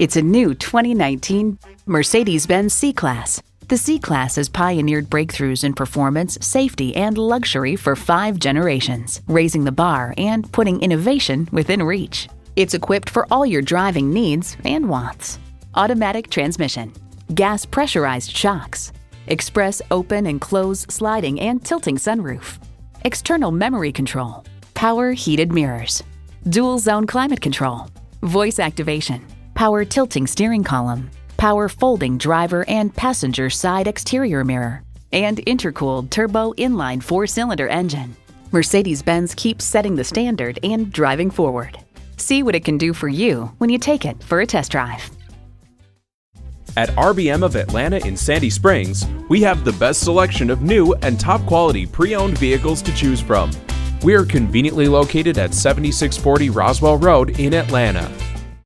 It's a new 2019 Mercedes-Benz C-Class. The C-Class has pioneered breakthroughs in performance, safety, and luxury for 5 generations, raising the bar and putting innovation within reach. It's equipped for all your driving needs and wants. Automatic transmission, gas pressurized shocks, express open and close sliding and tilting sunroof, external memory control, power heated mirrors, dual zone climate control, voice activation, power tilting steering column, power folding driver and passenger side exterior mirror, and intercooled turbo inline 4-cylinder engine. Mercedes-Benz keeps setting the standard and driving forward. See what it can do for you when you take it for a test drive. At RBM of Atlanta in Sandy Springs, we have the best selection of new and top-quality pre-owned vehicles to choose from. We are conveniently located at 7640 Roswell Road in Atlanta.